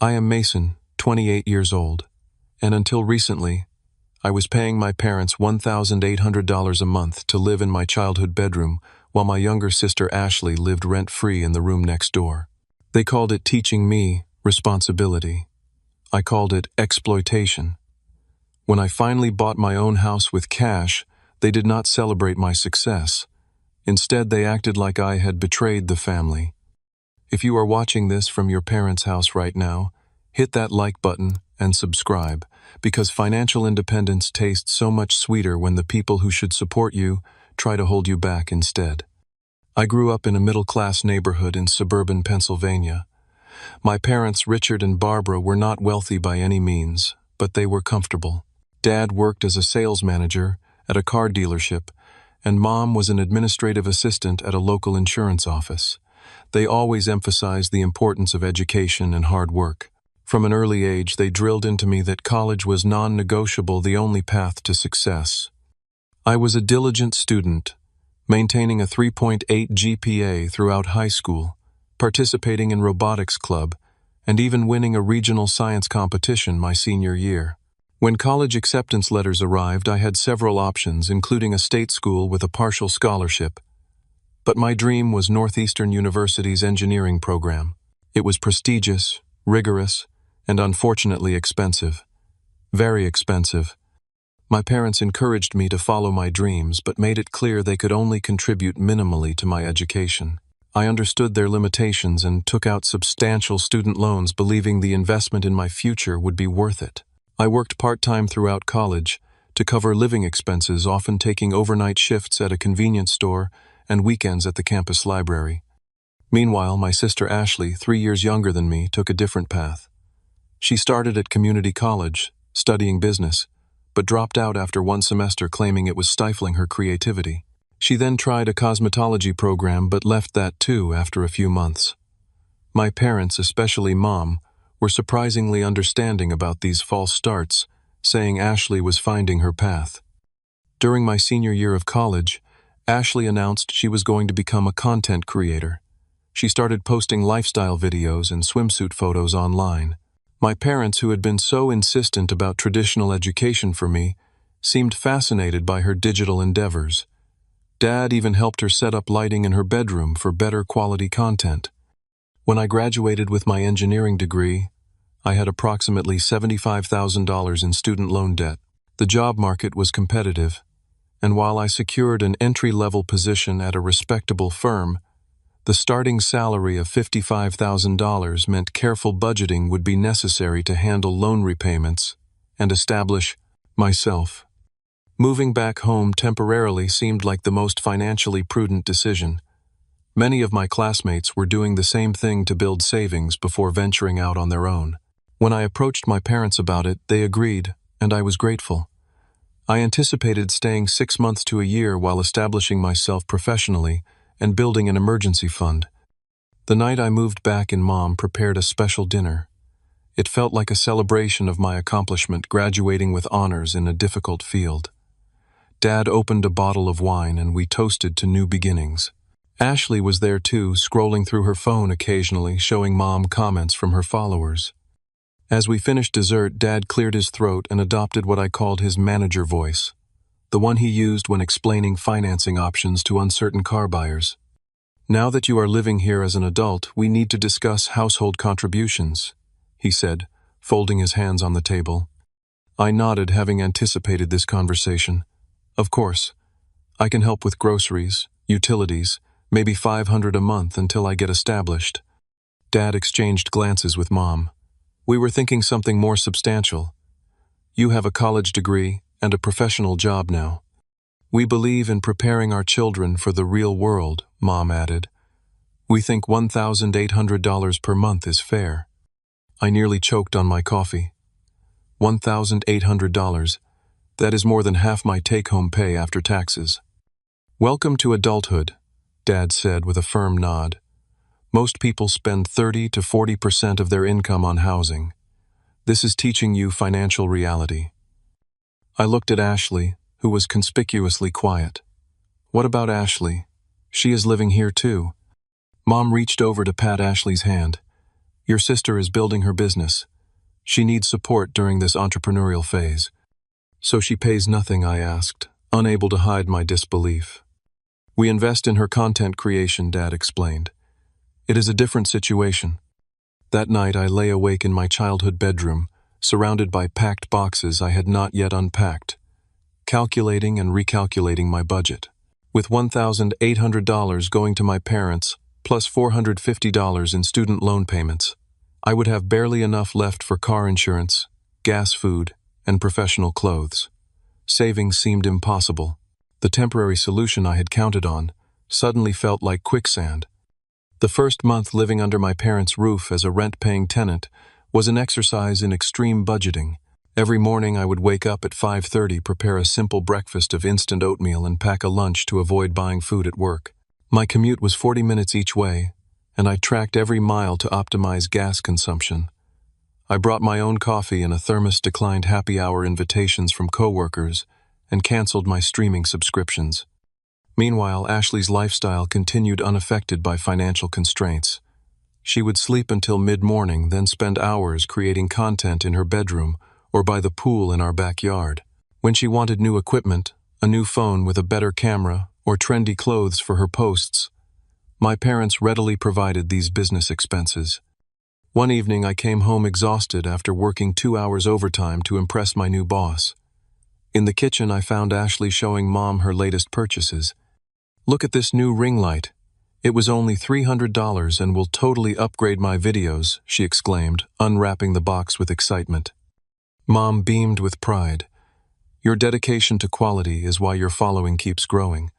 I am Mason, 28 years old, and until recently, I was paying my parents $1,800 a month to live in my childhood bedroom while my younger sister Ashley lived rent-free in the room next door. They called it teaching me responsibility. I called it exploitation. When I finally bought my own house with cash, they did not celebrate my success. Instead, they acted like I had betrayed the family. If you are watching this from your parents' house right now, hit that like button and subscribe, because financial independence tastes so much sweeter when the people who should support you try to hold you back instead. I grew up in a middle-class neighborhood in suburban Pennsylvania. My parents, Richard and Barbara, were not wealthy by any means, but they were comfortable. Dad worked as a sales manager at a car dealership, and Mom was an administrative assistant at a local insurance office. They always emphasized the importance of education and hard work. From an early age, they drilled into me that college was non-negotiable, the only path to success. I was a diligent student, maintaining a 3.8 GPA throughout high school, participating in robotics club, and even winning a regional science competition my senior year. When college acceptance letters arrived, I had several options, including a state school with a partial scholarship. But my dream was Northeastern University's engineering program. It was prestigious, rigorous, and unfortunately expensive. Very expensive. My parents encouraged me to follow my dreams, but made it clear they could only contribute minimally to my education. I understood their limitations and took out substantial student loans, believing the investment in my future would be worth it. I worked part-time throughout college to cover living expenses, often taking overnight shifts at a convenience store and weekends at the campus library. Meanwhile, my sister Ashley, 3 years younger than me, took a different path. She started at community college, studying business, but dropped out after one semester, claiming it was stifling her creativity. She then tried a cosmetology program, but left that too after a few months. My parents, especially Mom, were surprisingly understanding about these false starts, saying Ashley was finding her path. During my senior year of college, Ashley announced she was going to become a content creator. She started posting lifestyle videos and swimsuit photos online. My parents, who had been so insistent about traditional education for me, seemed fascinated by her digital endeavors. Dad even helped her set up lighting in her bedroom for better quality content. When I graduated with my engineering degree, I had approximately $75,000 in student loan debt. The job market was competitive, and while I secured an entry-level position at a respectable firm, the starting salary of $55,000 meant careful budgeting would be necessary to handle loan repayments and establish myself. Moving back home temporarily seemed like the most financially prudent decision. Many of my classmates were doing the same thing to build savings before venturing out on their own. When I approached my parents about it, they agreed, and I was grateful. I anticipated staying 6 months to a year while establishing myself professionally and building an emergency fund. The night I moved back in, Mom prepared a special dinner. It felt like a celebration of my accomplishment, graduating with honors in a difficult field. Dad opened a bottle of wine and we toasted to new beginnings. Ashley was there too, scrolling through her phone occasionally, showing Mom comments from her followers. As we finished dessert, Dad cleared his throat and adopted what I called his manager voice, the one he used when explaining financing options to uncertain car buyers. "Now that you are living here as an adult, we need to discuss household contributions," he said, folding his hands on the table. I nodded, having anticipated this conversation. "Of course. I can help with groceries, utilities, maybe $500 a month until I get established." Dad exchanged glances with Mom. "We were thinking something more substantial. You have a college degree and a professional job now. We believe in preparing our children for the real world," Mom added. "We think $1,800 per month is fair." I nearly choked on my coffee. $1,800. That is more than half my take-home pay after taxes. "Welcome to adulthood," Dad said with a firm nod. "Most people spend 30 to 40% of their income on housing. This is teaching you financial reality." I looked at Ashley, who was conspicuously quiet. "What about Ashley? She is living here too." Mom reached over to pat Ashley's hand. Your sister is building her business. She needs support during this entrepreneurial phase. So she pays nothing, I asked, unable to hide my disbelief. We invest in her content creation, Dad explained. It is a different situation. That night I lay awake in my childhood bedroom, surrounded by packed boxes I had not yet unpacked, calculating and recalculating my budget. With $1,800 going to my parents, plus $450 in student loan payments, I would have barely enough left for car insurance, gas, food, and professional clothes. Savings seemed impossible. The temporary solution I had counted on suddenly felt like quicksand. The first month living under my parents' roof as a rent-paying tenant was an exercise in extreme budgeting. Every morning I would wake up at 5:30, prepare a simple breakfast of instant oatmeal and pack a lunch to avoid buying food at work. My commute was 40 minutes each way, and I tracked every mile to optimize gas consumption. I brought my own coffee and a thermos, declined happy hour invitations from coworkers, and canceled my streaming subscriptions. Meanwhile, Ashley's lifestyle continued unaffected by financial constraints. She would sleep until mid-morning, then spend hours creating content in her bedroom or by the pool in our backyard. When she wanted new equipment, a new phone with a better camera, or trendy clothes for her posts, my parents readily provided these business expenses. One evening I came home exhausted after working 2 hours overtime to impress my new boss. In the kitchen I found Ashley showing Mom her latest purchases. "Look at this new ring light. It was only $300 and will totally upgrade my videos," she exclaimed, unwrapping the box with excitement. Mom beamed with pride. "Your dedication to quality is why your following keeps growing."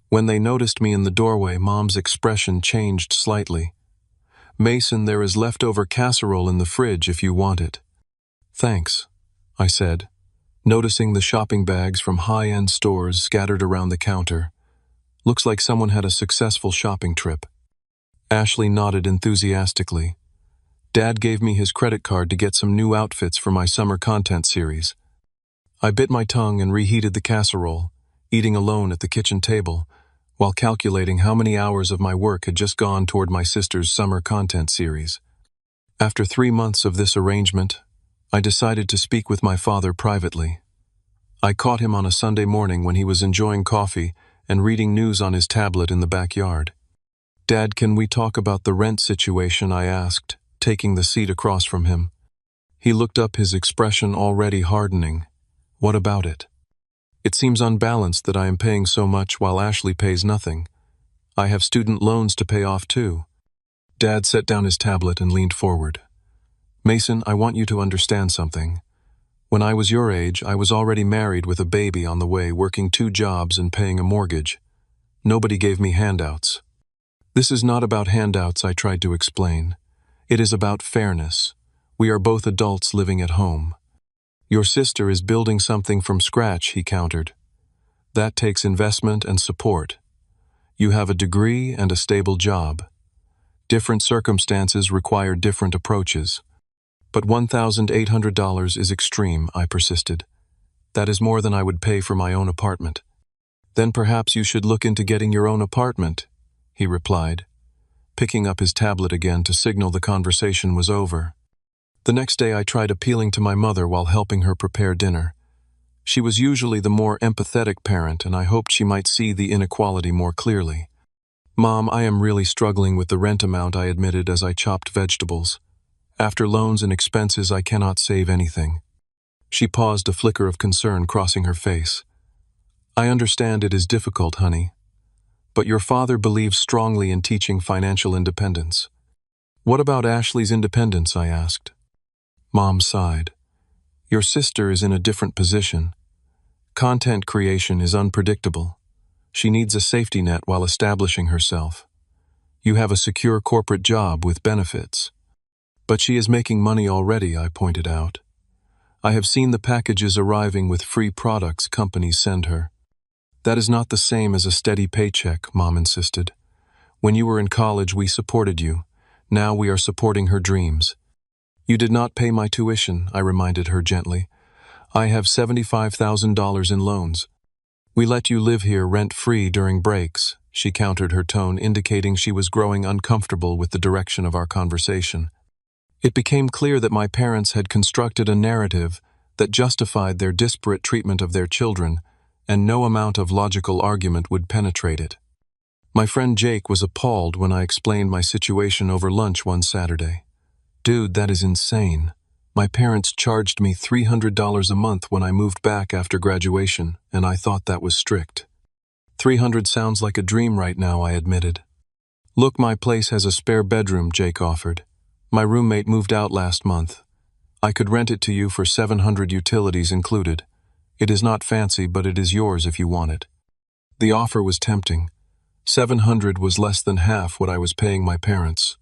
When they noticed me in the doorway, Mom's expression changed slightly. "Mason, there is leftover casserole in the fridge if you want it." "Thanks," I said, noticing the shopping bags from high-end stores scattered around the counter. "Looks like someone had a successful shopping trip." Ashley nodded enthusiastically. "Dad gave me his credit card to get some new outfits for my summer content series." I bit my tongue and reheated the casserole, eating alone at the kitchen table, while calculating how many hours of my work had just gone toward my sister's summer content series. After 3 months of this arrangement, I decided to speak with my father privately. I caught him on a Sunday morning when he was enjoying coffee and reading news on his tablet in the backyard. "Dad, can we talk about the rent situation?" I asked, taking the seat across from him. He looked up, his expression already hardening. "What about it? It seems unbalanced that I am paying so much while Ashley pays nothing. I have student loans to pay off too." Dad set down his tablet and leaned forward. "Mason, I want you to understand something. When I was your age, I was already married with a baby on the way, working 2 jobs and paying a mortgage. Nobody gave me handouts." "This is not about handouts," I tried to explain. "It is about fairness. We are both adults living at home." "Your sister is building something from scratch," he countered. "That takes investment and support. You have a degree and a stable job. Different circumstances require different approaches." "But $1,800 is extreme," I persisted. "That is more than I would pay for my own apartment." "Then perhaps you should look into getting your own apartment," he replied, picking up his tablet again to signal the conversation was over. The next day I tried appealing to my mother while helping her prepare dinner. She was usually the more empathetic parent, and I hoped she might see the inequality more clearly. "Mom, I am really struggling with the rent amount," I admitted as I chopped vegetables. "After loans and expenses, I cannot save anything." She paused, a flicker of concern crossing her face. "I understand it is difficult, honey. But your father believes strongly in teaching financial independence." "What about Ashley's independence?" I asked. Mom sighed. "Your sister is in a different position. Content creation is unpredictable. She needs a safety net while establishing herself. You have a secure corporate job with benefits." "But she is making money already," I pointed out. "I have seen the packages arriving with free products companies send her." "That is not the same as a steady paycheck," Mom insisted. "When you were in college, we supported you. Now we are supporting her dreams." "You did not pay my tuition," I reminded her gently. "I have $75,000 in loans." "We let you live here rent-free during breaks," she countered, her tone indicating she was growing uncomfortable with the direction of our conversation. It became clear that my parents had constructed a narrative that justified their disparate treatment of their children, and no amount of logical argument would penetrate it. My friend Jake was appalled when I explained my situation over lunch one Saturday. "Dude, that is insane. My parents charged me $300 a month when I moved back after graduation, and I thought that was strict." "$300 sounds like a dream right now," I admitted. "Look, my place has a spare bedroom," Jake offered. "My roommate moved out last month. I could rent it to you for $700, utilities included. It is not fancy, but it is yours if you want it." The offer was tempting. $700 was less than half what I was paying my parents.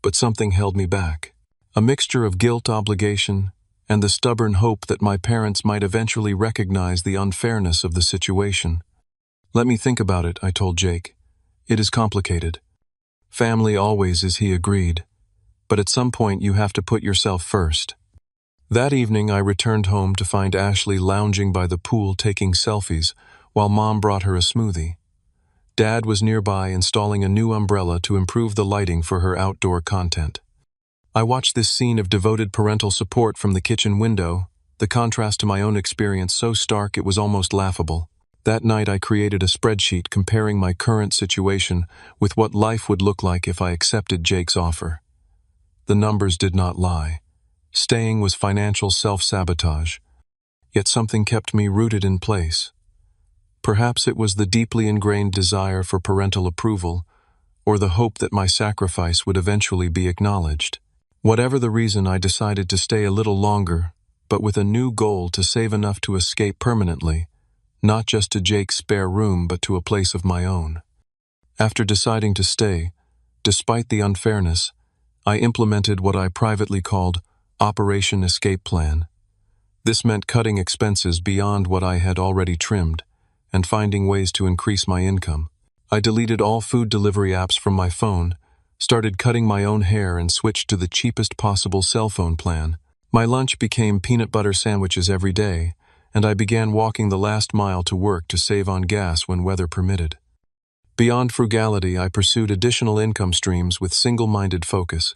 But something held me back. A mixture of guilt, obligation, and the stubborn hope that my parents might eventually recognize the unfairness of the situation. "Let me think about it," I told Jake. "It is complicated." "Family always is," he agreed. "But at some point you have to put yourself first." That evening I returned home to find Ashley lounging by the pool taking selfies while Mom brought her a smoothie. Dad was nearby installing a new umbrella to improve the lighting for her outdoor content. I watched this scene of devoted parental support from the kitchen window, the contrast to my own experience so stark it was almost laughable. That night I created a spreadsheet comparing my current situation with what life would look like if I accepted Jake's offer. The numbers did not lie. Staying was financial self-sabotage. Yet something kept me rooted in place. Perhaps it was the deeply ingrained desire for parental approval, or the hope that my sacrifice would eventually be acknowledged. Whatever the reason, I decided to stay a little longer, but with a new goal to save enough to escape permanently, not just to Jake's spare room but to a place of my own. After deciding to stay, despite the unfairness, I implemented what I privately called Operation Escape Plan. This meant cutting expenses beyond what I had already trimmed, and finding ways to increase my income. I deleted all food delivery apps from my phone, started cutting my own hair, and switched to the cheapest possible cell phone plan. My lunch became peanut butter sandwiches every day, and I began walking the last mile to work to save on gas when weather permitted. Beyond frugality, I pursued additional income streams with single-minded focus.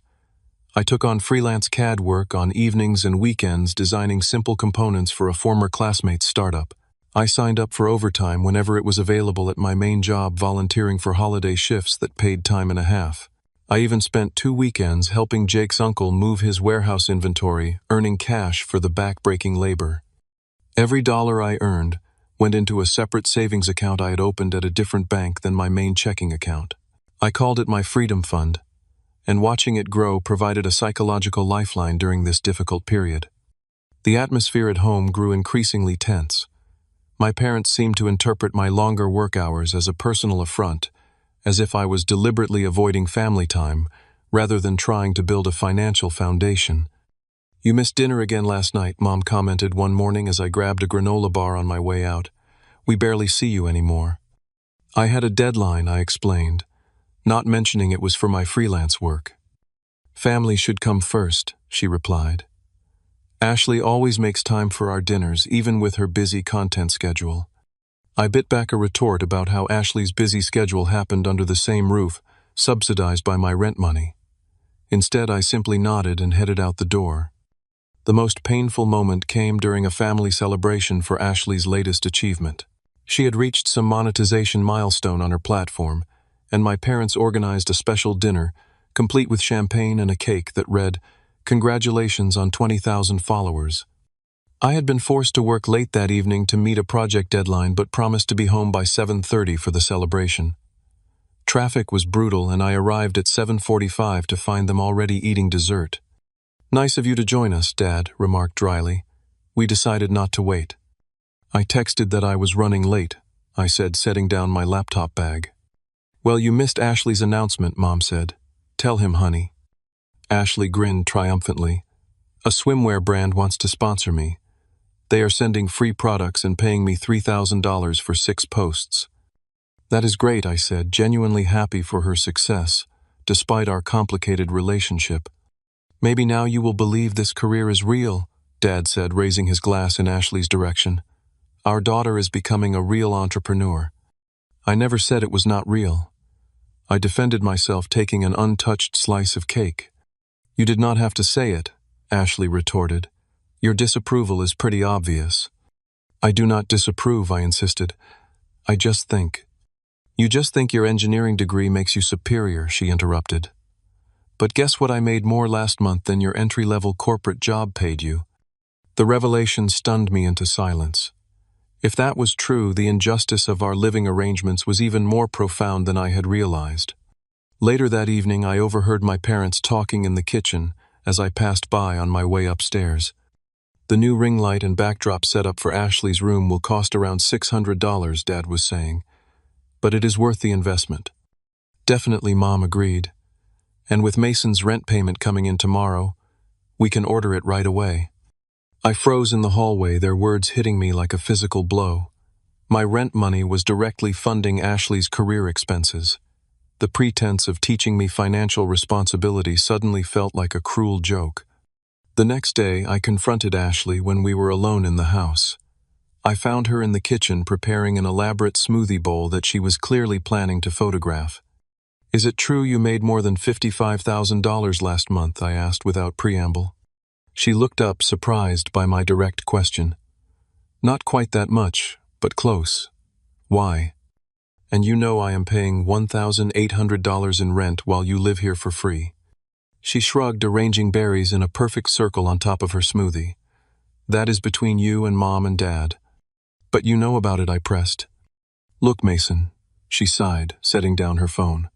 I took on freelance CAD work on evenings and weekends, designing simple components for a former classmate's startup. I signed up for overtime whenever it was available at my main job, volunteering for holiday shifts that paid time and a half. I even spent 2 weekends helping Jake's uncle move his warehouse inventory, earning cash for the back-breaking labor. Every dollar I earned went into a separate savings account I had opened at a different bank than my main checking account. I called it my Freedom Fund, and watching it grow provided a psychological lifeline during this difficult period. The atmosphere at home grew increasingly tense. My parents seemed to interpret my longer work hours as a personal affront, as if I was deliberately avoiding family time rather than trying to build a financial foundation. "You missed dinner again last night," Mom commented one morning as I grabbed a granola bar on my way out. "We barely see you anymore." "I had a deadline," I explained, not mentioning it was for my freelance work. "Family should come first," she replied. "Ashley always makes time for our dinners, even with her busy content schedule." I bit back a retort about how Ashley's busy schedule happened under the same roof, subsidized by my rent money. Instead, I simply nodded and headed out the door. The most painful moment came during a family celebration for Ashley's latest achievement. She had reached some monetization milestone on her platform, and my parents organized a special dinner, complete with champagne and a cake that read, "Congratulations on 20,000 followers." I had been forced to work late that evening to meet a project deadline but promised to be home by 7:30 for the celebration. Traffic was brutal and I arrived at 7:45 to find them already eating dessert. "Nice of you to join us," Dad remarked dryly. "We decided not to wait." I texted that I was running late, I said, setting down my laptop bag. "Well, you missed Ashley's announcement," Mom said. "Tell him, honey." Ashley grinned triumphantly. "A swimwear brand wants to sponsor me. They are sending free products and paying me $3,000 for 6 posts." "That is great," I said, genuinely happy for her success, despite our complicated relationship. "Maybe now you will believe this career is real," Dad said, raising his glass in Ashley's direction. "Our daughter is becoming a real entrepreneur." I never said it was not real. I defended myself, taking an untouched slice of cake. You did not have to say it, Ashley retorted. Your disapproval is pretty obvious. I do not disapprove, I insisted. I just think. You just think your engineering degree makes you superior, she interrupted. But guess what I made more last month than your entry-level corporate job paid you? The revelation stunned me into silence. If that was true, the injustice of our living arrangements was even more profound than I had realized. Later that evening, I overheard my parents talking in the kitchen as I passed by on my way upstairs. The new ring light and backdrop setup for Ashley's room will cost around $600, Dad was saying. But it is worth the investment. Definitely, Mom agreed. And with Mason's rent payment coming in tomorrow, we can order it right away. I froze in the hallway, their words hitting me like a physical blow. My rent money was directly funding Ashley's career expenses. The pretense of teaching me financial responsibility suddenly felt like a cruel joke. The next day, I confronted Ashley when we were alone in the house. I found her in the kitchen preparing an elaborate smoothie bowl that she was clearly planning to photograph. Is it true you made more than $55,000 last month? I asked without preamble. She looked up, surprised by my direct question. Not quite that much, but close. Why? And you know I am paying $1,800 in rent while you live here for free. She shrugged, arranging berries in a perfect circle on top of her smoothie. That is between you and Mom and Dad. But you know about it, I pressed. Look, Mason, she sighed, setting down her phone.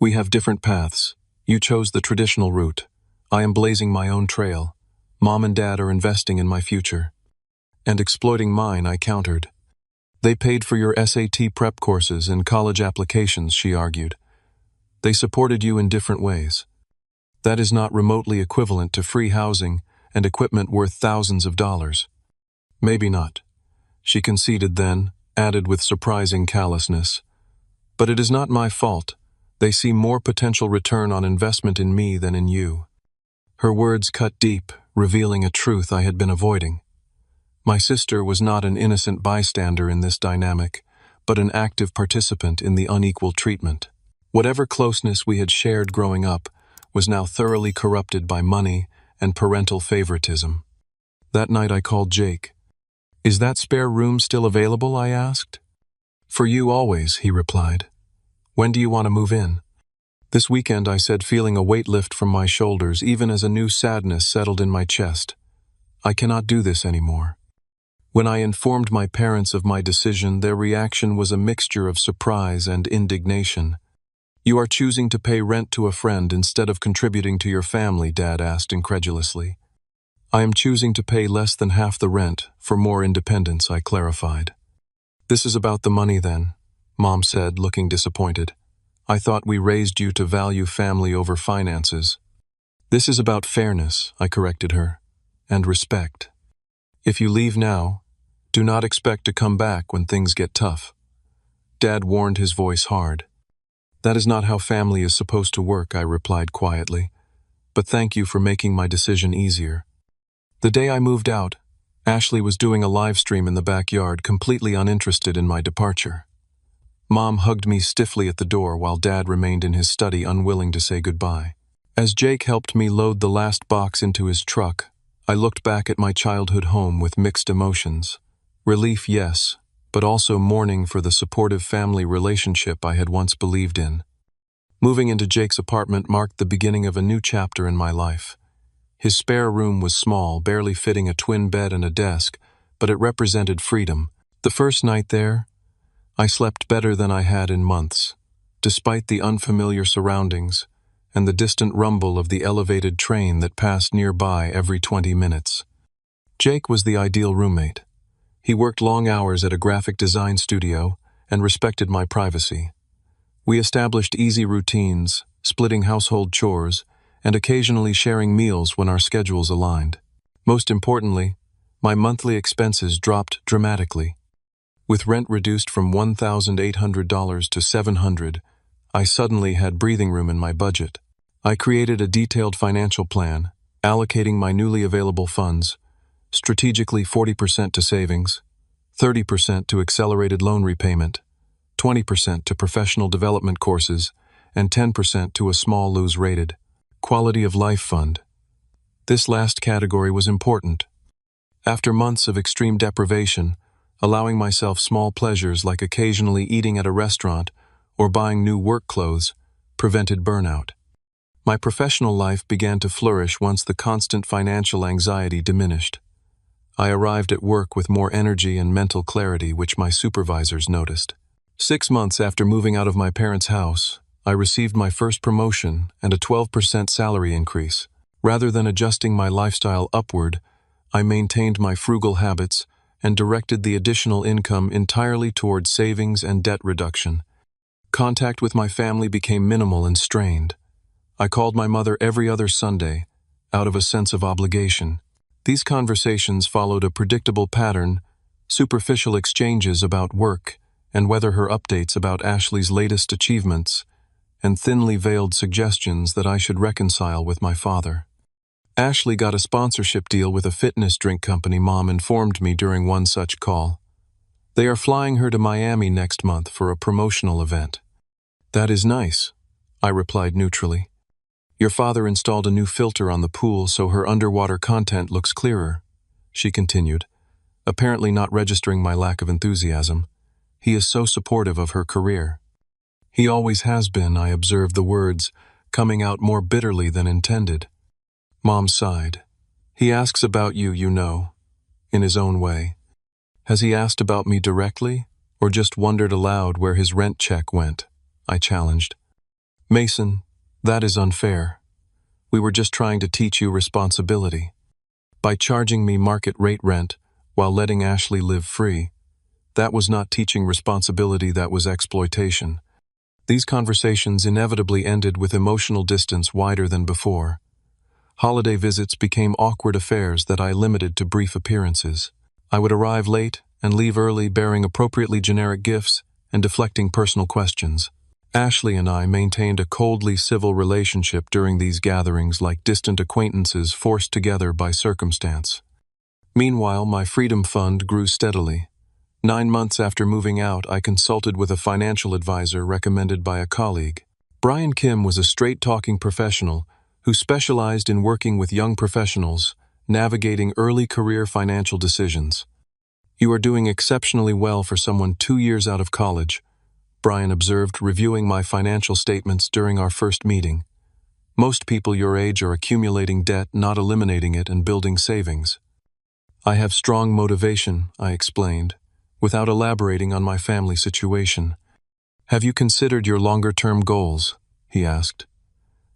We have different paths. You chose the traditional route. I am blazing my own trail. Mom and Dad are investing in my future. And exploiting mine, I countered. They paid for your SAT prep courses and college applications, she argued. They supported you in different ways. That is not remotely equivalent to free housing and equipment worth thousands of dollars. Maybe not. She conceded then, added with surprising callousness. But it is not my fault. They see more potential return on investment in me than in you. Her words cut deep, revealing a truth I had been avoiding. My sister was not an innocent bystander in this dynamic, but an active participant in the unequal treatment. Whatever closeness we had shared growing up was now thoroughly corrupted by money and parental favoritism. That night I called Jake. Is that spare room still available? I asked. For you always, he replied. When do you want to move in? This weekend, I said, feeling a weight lift from my shoulders, even as a new sadness settled in my chest. I cannot do this anymore. When I informed my parents of my decision, their reaction was a mixture of surprise and indignation. You are choosing to pay rent to a friend instead of contributing to your family, Dad asked incredulously. I am choosing to pay less than half the rent for more independence, I clarified. This is about the money then, Mom said, looking disappointed. I thought we raised you to value family over finances. This is about fairness, I corrected her, and respect. If you leave now, do not expect to come back when things get tough. Dad warned, his voice hard. That is not how family is supposed to work, I replied quietly. But thank you for making my decision easier. The day I moved out, Ashley was doing a live stream in the backyard, completely uninterested in my departure. Mom hugged me stiffly at the door while Dad remained in his study, unwilling to say goodbye. As Jake helped me load the last box into his truck, I looked back at my childhood home with mixed emotions. Relief, yes, but also mourning for the supportive family relationship I had once believed in. Moving into Jake's apartment marked the beginning of a new chapter in my life. His spare room was small, barely fitting a twin bed and a desk, but it represented freedom. The first night there, I slept better than I had in months, despite the unfamiliar surroundings and the distant rumble of the elevated train that passed nearby every 20 minutes. Jake was the ideal roommate. He worked long hours at a graphic design studio and respected my privacy. We established easy routines, splitting household chores, and occasionally sharing meals when our schedules aligned. Most importantly, my monthly expenses dropped dramatically. With rent reduced from $1,800 to $700, I suddenly had breathing room in my budget. I created a detailed financial plan, allocating my newly available funds, strategically 40% to savings, 30% to accelerated loan repayment, 20% to professional development courses, and 10% to a small lose rated. quality of life fund. This last category was important. After months of extreme deprivation, allowing myself small pleasures like occasionally eating at a restaurant or buying new work clothes prevented burnout. My professional life began to flourish once the constant financial anxiety diminished. I arrived at work with more energy and mental clarity, which my supervisors noticed. 6 months after moving out of my parents' house, I received my first promotion and a 12% salary increase. Rather than adjusting my lifestyle upward, I maintained my frugal habits and directed the additional income entirely toward savings and debt reduction. Contact with my family became minimal and strained. I called my mother every other Sunday, out of a sense of obligation. These conversations followed a predictable pattern: superficial exchanges about work and weather her updates about Ashley's latest achievements, and thinly veiled suggestions that I should reconcile with my father. Ashley got a sponsorship deal with a fitness drink company, Mom informed me during one such call. They are flying her to Miami next month for a promotional event. That is nice, I replied neutrally. Your father installed a new filter on the pool so her underwater content looks clearer, she continued, apparently not registering my lack of enthusiasm. He is so supportive of her career. He always has been, I observed the words, coming out more bitterly than intended. Mom sighed. He asks about you, you know, in his own way. Has he asked about me directly, or just wondered aloud where his rent check went? I challenged. Mason, that is unfair. We were just trying to teach you responsibility. By charging me market rate rent while letting Ashley live free, that was not teaching responsibility, that was exploitation. These conversations inevitably ended with emotional distance wider than before. Holiday visits became awkward affairs that I limited to brief appearances. I would arrive late and leave early, bearing appropriately generic gifts and deflecting personal questions. Ashley and I maintained a coldly civil relationship during these gatherings, like distant acquaintances forced together by circumstance. Meanwhile, my freedom fund grew steadily. 9 months after moving out, I consulted with a financial advisor recommended by a colleague. Brian Kim was a straight-talking professional who specialized in working with young professionals, navigating early career financial decisions. You are doing exceptionally well for someone 2 years out of college, Brian observed, reviewing my financial statements during our first meeting. Most people your age are accumulating debt, not eliminating it, and building savings. I have strong motivation, I explained, without elaborating on my family situation. Have you considered your longer-term goals? He asked.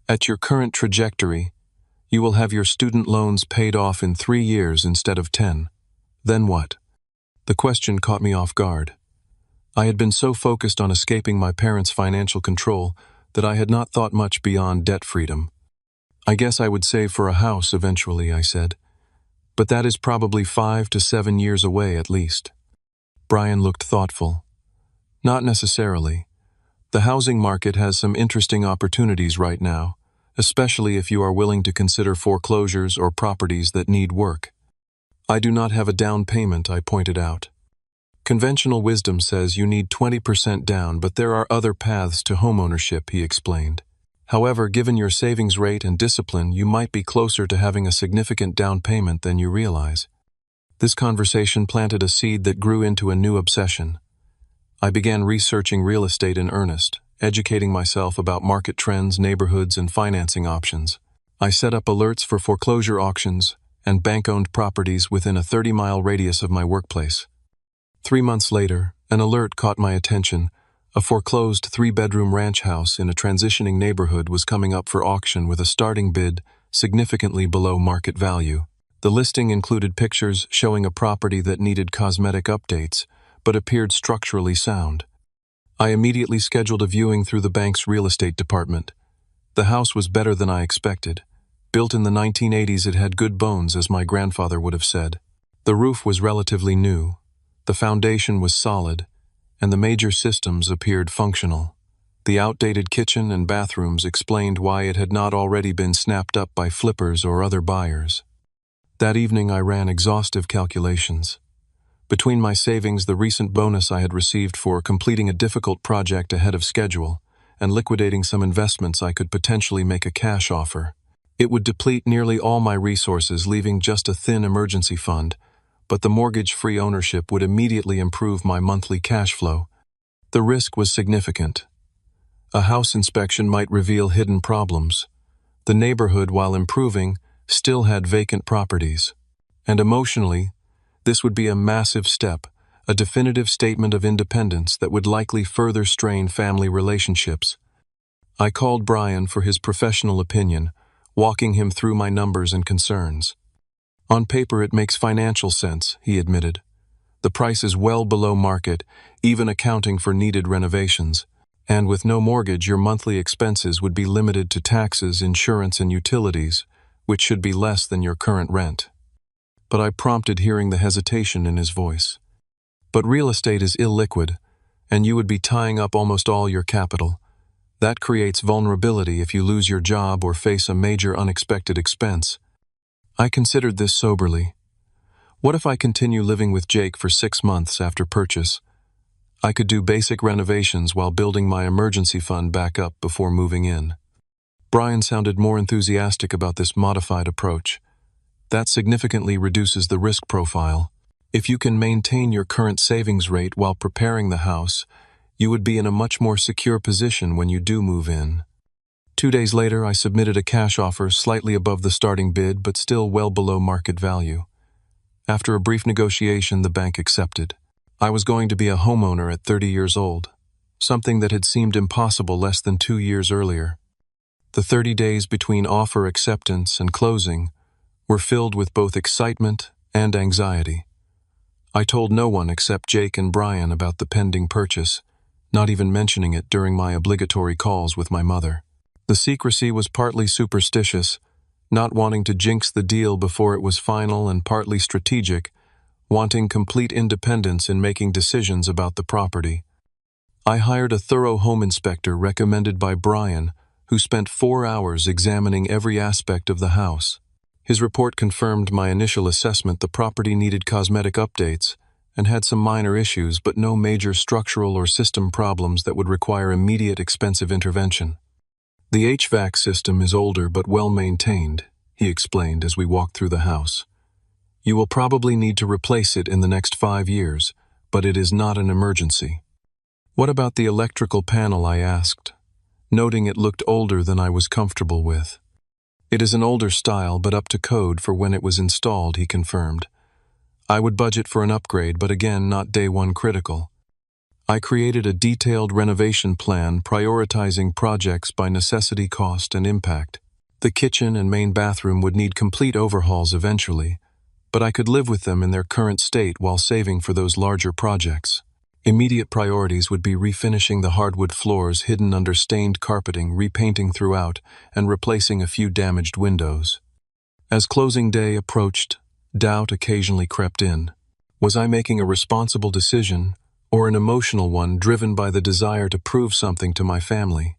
At your current trajectory, you will have your student loans paid off in 3 years instead of 10. Then what? The question caught me off guard. I had been so focused on escaping my parents' financial control that I had not thought much beyond debt freedom. I guess I would save for a house eventually, I said. But that is probably 5 to 7 years away at least. Brian looked thoughtful. Not necessarily. The housing market has some interesting opportunities right now, especially if you are willing to consider foreclosures or properties that need work. I do not have a down payment, I pointed out. Conventional wisdom says you need 20% down, but there are other paths to homeownership, he explained. However, given your savings rate and discipline, you might be closer to having a significant down payment than you realize. This conversation planted a seed that grew into a new obsession. I began researching real estate in earnest, educating myself about market trends, neighborhoods, and financing options. I set up alerts for foreclosure auctions and bank-owned properties within a 30-mile radius of my workplace. 3 months later, an alert caught my attention. A foreclosed 3-bedroom ranch house in a transitioning neighborhood was coming up for auction with a starting bid significantly below market value. The listing included pictures showing a property that needed cosmetic updates, but appeared structurally sound. I immediately scheduled a viewing through the bank's real estate department. The house was better than I expected. Built in the 1980s, it had good bones, as my grandfather would have said. The roof was relatively new. The foundation was solid, and the major systems appeared functional. The outdated kitchen and bathrooms explained why it had not already been snapped up by flippers or other buyers. That evening I ran exhaustive calculations. Between my savings, the recent bonus I had received for completing a difficult project ahead of schedule, and liquidating some investments, I could potentially make a cash offer. It would deplete nearly all my resources, leaving just a thin emergency fund, but the mortgage-free ownership would immediately improve my monthly cash flow. The risk was significant. A house inspection might reveal hidden problems. The neighborhood, while improving, still had vacant properties. And emotionally, this would be a massive step, a definitive statement of independence that would likely further strain family relationships. I called Brian for his professional opinion, walking him through my numbers and concerns. On paper, it makes financial sense, he admitted. The price is well below market, even accounting for needed renovations. And with no mortgage, your monthly expenses would be limited to taxes, insurance, and utilities, which should be less than your current rent. But I prompted, hearing the hesitation in his voice. But real estate is illiquid, and you would be tying up almost all your capital. That creates vulnerability if you lose your job or face a major unexpected expense. I considered this soberly. What if I continue living with Jake for 6 months after purchase? I could do basic renovations while building my emergency fund back up before moving in. Brian sounded more enthusiastic about this modified approach. That significantly reduces the risk profile. If you can maintain your current savings rate while preparing the house, you would be in a much more secure position when you do move in. 2 days later, I submitted a cash offer slightly above the starting bid but still well below market value. After a brief negotiation, the bank accepted. I was going to be a homeowner at 30 years old, something that had seemed impossible less than 2 years earlier. The 30 days between offer acceptance and closing were filled with both excitement and anxiety. I told no one except Jake and Brian about the pending purchase, not even mentioning it during my obligatory calls with my mother. The secrecy was partly superstitious, not wanting to jinx the deal before it was final, and partly strategic, wanting complete independence in making decisions about the property. I hired a thorough home inspector recommended by Brian, who spent 4 hours examining every aspect of the house. His report confirmed my initial assessment. The property needed cosmetic updates and had some minor issues, but no major structural or system problems that would require immediate expensive intervention. The HVAC system is older but well maintained, he explained as we walked through the house. You will probably need to replace it in the next 5 years, but it is not an emergency. What about the electrical panel? I asked, noting it looked older than I was comfortable with. It is an older style but up to code for when it was installed, he confirmed. I would budget for an upgrade, but again, not day one critical. I created a detailed renovation plan prioritizing projects by necessity, cost, and impact. The kitchen and main bathroom would need complete overhauls eventually, but I could live with them in their current state while saving for those larger projects. Immediate priorities would be refinishing the hardwood floors hidden under stained carpeting, repainting throughout, and replacing a few damaged windows. As closing day approached, doubt occasionally crept in. Was I making a responsible decision, or an emotional one driven by the desire to prove something to my family?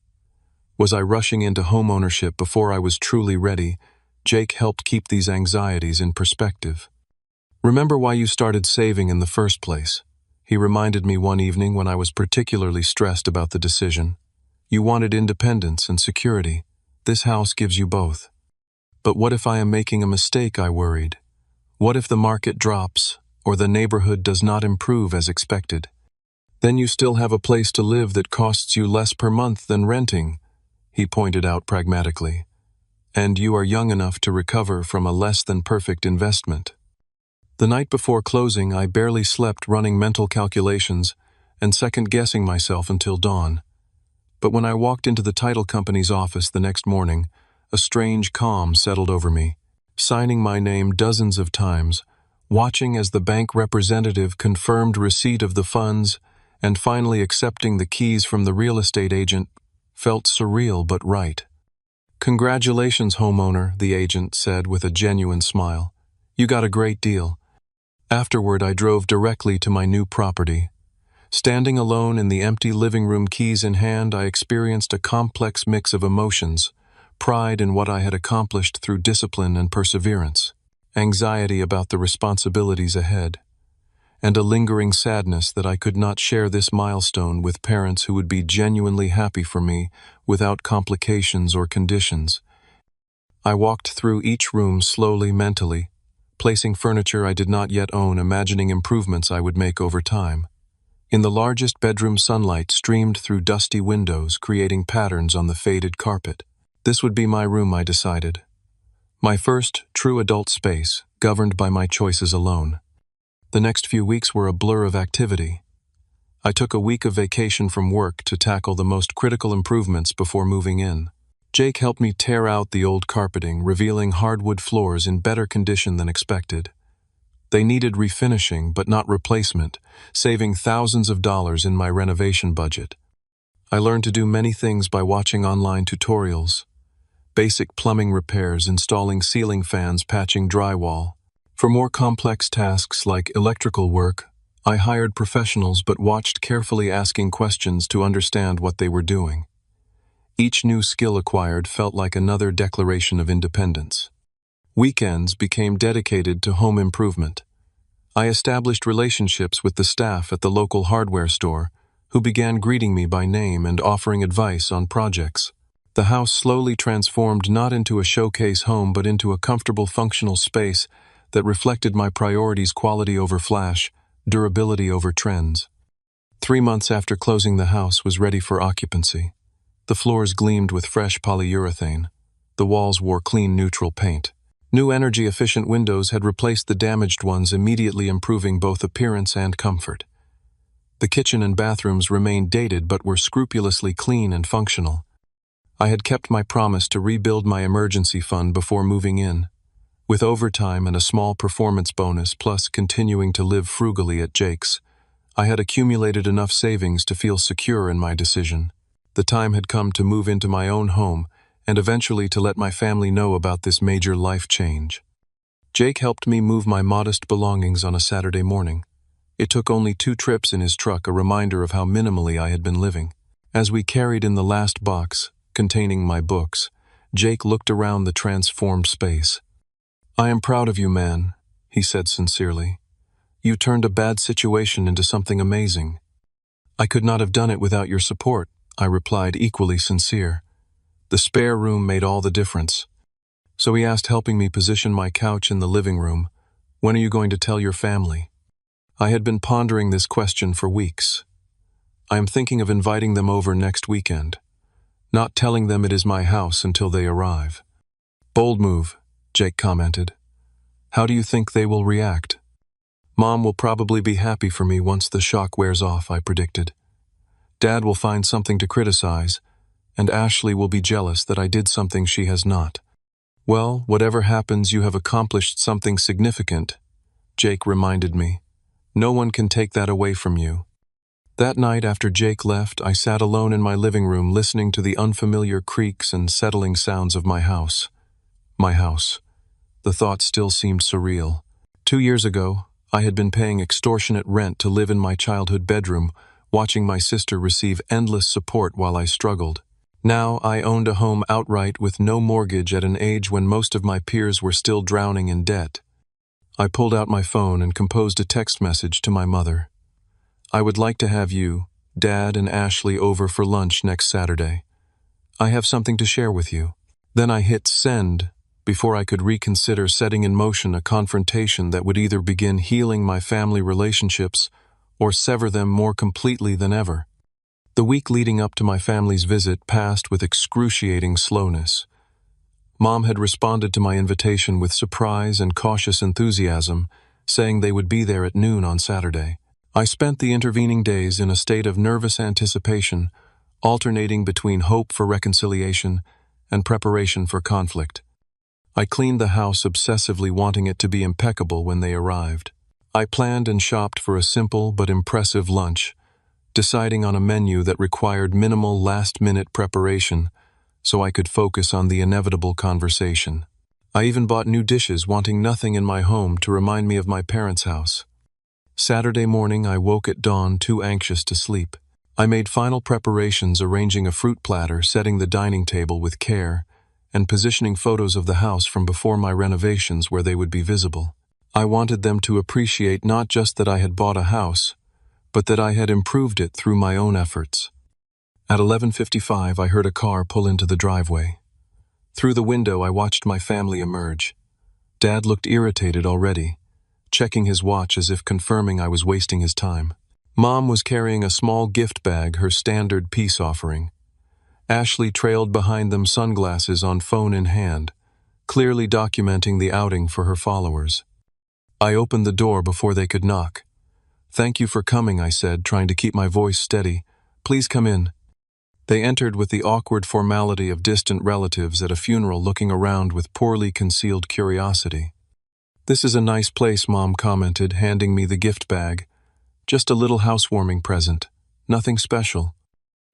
Was I rushing into homeownership before I was truly ready? Jake helped keep these anxieties in perspective. Remember why you started saving in the first place? He reminded me one evening when I was particularly stressed about the decision. You wanted independence and security. This house gives you both. But what if I am making a mistake? I worried. What if the market drops, or the neighborhood does not improve as expected? Then you still have a place to live that costs you less per month than renting, he pointed out pragmatically. And you are young enough to recover from a less than perfect investment. The night before closing, I barely slept, running mental calculations and second-guessing myself until dawn. But when I walked into the title company's office the next morning, a strange calm settled over me. Signing my name dozens of times, watching as the bank representative confirmed receipt of the funds, and finally accepting the keys from the real estate agent felt surreal but right. "Congratulations, homeowner," the agent said with a genuine smile. "You got a great deal." Afterward, I drove directly to my new property. Standing alone in the empty living room, keys in hand, I experienced a complex mix of emotions: pride in what I had accomplished through discipline and perseverance, anxiety about the responsibilities ahead, and a lingering sadness that I could not share this milestone with parents who would be genuinely happy for me without complications or conditions. I walked through each room slowly, mentally, placing furniture I did not yet own, imagining improvements I would make over time. In the largest bedroom, sunlight streamed through dusty windows, creating patterns on the faded carpet. This would be my room, I decided. My first true adult space, governed by my choices alone. The next few weeks were a blur of activity. I took a week of vacation from work to tackle the most critical improvements before moving in. Jake helped me tear out the old carpeting, revealing hardwood floors in better condition than expected. They needed refinishing, but not replacement, saving thousands of dollars in my renovation budget. I learned to do many things by watching online tutorials. Basic plumbing repairs, installing ceiling fans, patching drywall. For more complex tasks like electrical work, I hired professionals but watched carefully, asking questions to understand what they were doing. Each new skill acquired felt like another declaration of independence. Weekends became dedicated to home improvement. I established relationships with the staff at the local hardware store, who began greeting me by name and offering advice on projects. The house slowly transformed not into a showcase home but into a comfortable, functional space that reflected my priorities: quality over flash, durability over trends. 3 months after closing, the house was ready for occupancy. The floors gleamed with fresh polyurethane. The walls wore clean, neutral paint. New energy-efficient windows had replaced the damaged ones, immediately improving both appearance and comfort. The kitchen and bathrooms remained dated but were scrupulously clean and functional. I had kept my promise to rebuild my emergency fund before moving in. With overtime and a small performance bonus, plus continuing to live frugally at Jake's, I had accumulated enough savings to feel secure in my decision. The time had come to move into my own home and eventually to let my family know about this major life change. Jake helped me move my modest belongings on a Saturday morning. It took only 2 trips in his truck, a reminder of how minimally I had been living. As we carried in the last box, containing my books, Jake looked around the transformed space. "I am proud of you, man," he said sincerely. "You turned a bad situation into something amazing." "I could not have done it without your support," I replied, equally sincere. The spare room made all the difference. So he asked, helping me position my couch in the living room, "When are you going to tell your family?" I had been pondering this question for weeks. "I am thinking of inviting them over next weekend. Not telling them it is my house until they arrive." "Bold move," Jake commented. "How do you think they will react?" "Mom will probably be happy for me once the shock wears off," I predicted. "Dad will find something to criticize, and Ashley will be jealous that I did something she has not." "Well, whatever happens, you have accomplished something significant," Jake reminded me. "No one can take that away from you." That night, after Jake left, I sat alone in my living room, listening to the unfamiliar creaks and settling sounds of my house. My house. The thought still seemed surreal. 2 years ago, I had been paying extortionate rent to live in my childhood bedroom, watching my sister receive endless support while I struggled. Now I owned a home outright with no mortgage at an age when most of my peers were still drowning in debt. I pulled out my phone and composed a text message to my mother. "I would like to have you, Dad, and Ashley over for lunch next Saturday. I have something to share with you." Then I hit send before I could reconsider, setting in motion a confrontation that would either begin healing my family relationships or sever them more completely than ever. The week leading up to my family's visit passed with excruciating slowness. Mom had responded to my invitation with surprise and cautious enthusiasm, saying they would be there at noon on Saturday. I spent the intervening days in a state of nervous anticipation, alternating between hope for reconciliation and preparation for conflict. I cleaned the house obsessively, wanting it to be impeccable when they arrived. I planned and shopped for a simple but impressive lunch, deciding on a menu that required minimal last-minute preparation so I could focus on the inevitable conversation. I even bought new dishes, wanting nothing in my home to remind me of my parents' house. Saturday morning, I woke at dawn, too anxious to sleep. I made final preparations, arranging a fruit platter, setting the dining table with care, and positioning photos of the house from before my renovations where they would be visible. I wanted them to appreciate not just that I had bought a house, but that I had improved it through my own efforts. At 11:55, I heard a car pull into the driveway. Through the window, I watched my family emerge. Dad looked irritated already, checking his watch as if confirming I was wasting his time. Mom was carrying a small gift bag, her standard peace offering. Ashley trailed behind them, sunglasses on, phone in hand, clearly documenting the outing for her followers. I opened the door before they could knock. "Thank you for coming," I said, trying to keep my voice steady. "Please come in." They entered with the awkward formality of distant relatives at a funeral, looking around with poorly concealed curiosity. "This is a nice place," Mom commented, handing me the gift bag. "Just a little housewarming present. Nothing special."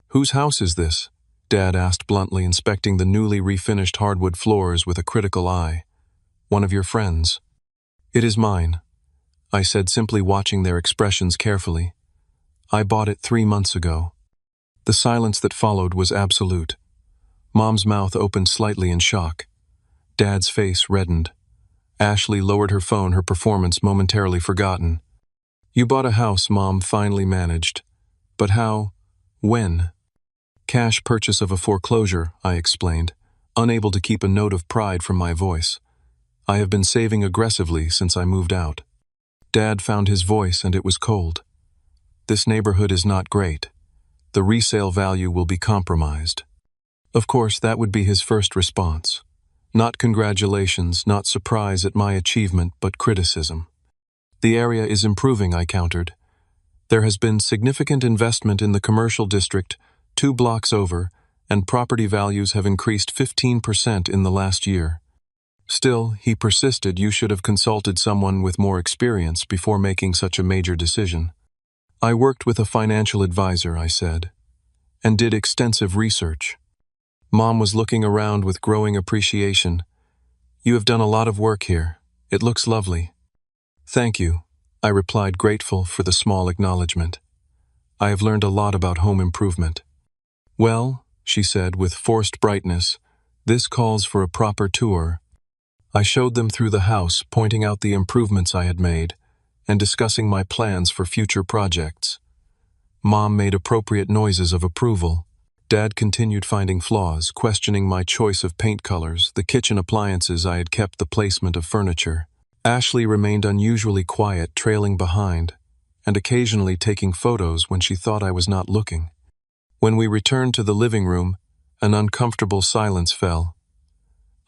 "Whose house is this?" Dad asked bluntly, inspecting the newly refinished hardwood floors with a critical eye. "One of your friends." "It is mine," I said, simply watching their expressions carefully. "I bought it 3 months ago." The silence that followed was absolute. Mom's mouth opened slightly in shock. Dad's face reddened. Ashley lowered her phone, her performance momentarily forgotten. "You bought a house," Mom finally managed. "But how? When?" "Cash purchase of a foreclosure," I explained, unable to keep a note of pride from my voice. "I have been saving aggressively since I moved out." Dad found his voice, and it was cold. "This neighborhood is not great. The resale value will be compromised." Of course, that would be his first response. Not congratulations, not surprise at my achievement, but criticism. "The area is improving," I countered. "There has been significant investment in the commercial district 2 blocks over, and property values have increased 15% in the last year." Still, he persisted, "You should have consulted someone with more experience before making such a major decision." "I worked with a financial advisor," I said, "and did extensive research." Mom was looking around with growing appreciation. "You have done a lot of work here. It looks lovely." "Thank you," I replied, grateful for the small acknowledgement. "I have learned a lot about home improvement." "Well," she said with forced brightness, "this calls for a proper tour." I showed them through the house, pointing out the improvements I had made, and discussing my plans for future projects. Mom made appropriate noises of approval. Dad continued finding flaws, questioning my choice of paint colors, the kitchen appliances I had kept, the placement of furniture. Ashley remained unusually quiet, trailing behind, and occasionally taking photos when she thought I was not looking. When we returned to the living room, an uncomfortable silence fell.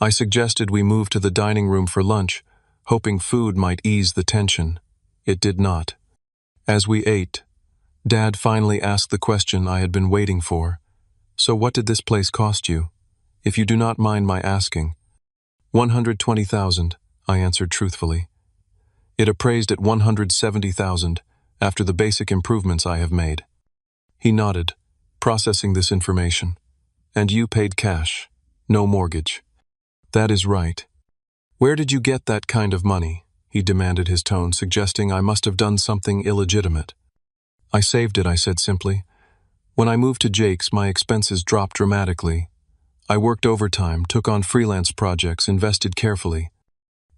I suggested we move to the dining room for lunch, hoping food might ease the tension. It did not. As we ate, Dad finally asked the question I had been waiting for. "So what did this place cost you? If you do not mind my asking." $120,000, I answered truthfully. "It appraised at $170,000 after the basic improvements I have made." He nodded, processing this information. "And you paid cash, no mortgage." "That is right." "Where did you get that kind of money?" he demanded, his tone suggesting I must have done something illegitimate. "I saved it," I said simply. "When I moved to Jake's, my expenses dropped dramatically. I worked overtime, took on freelance projects, invested carefully."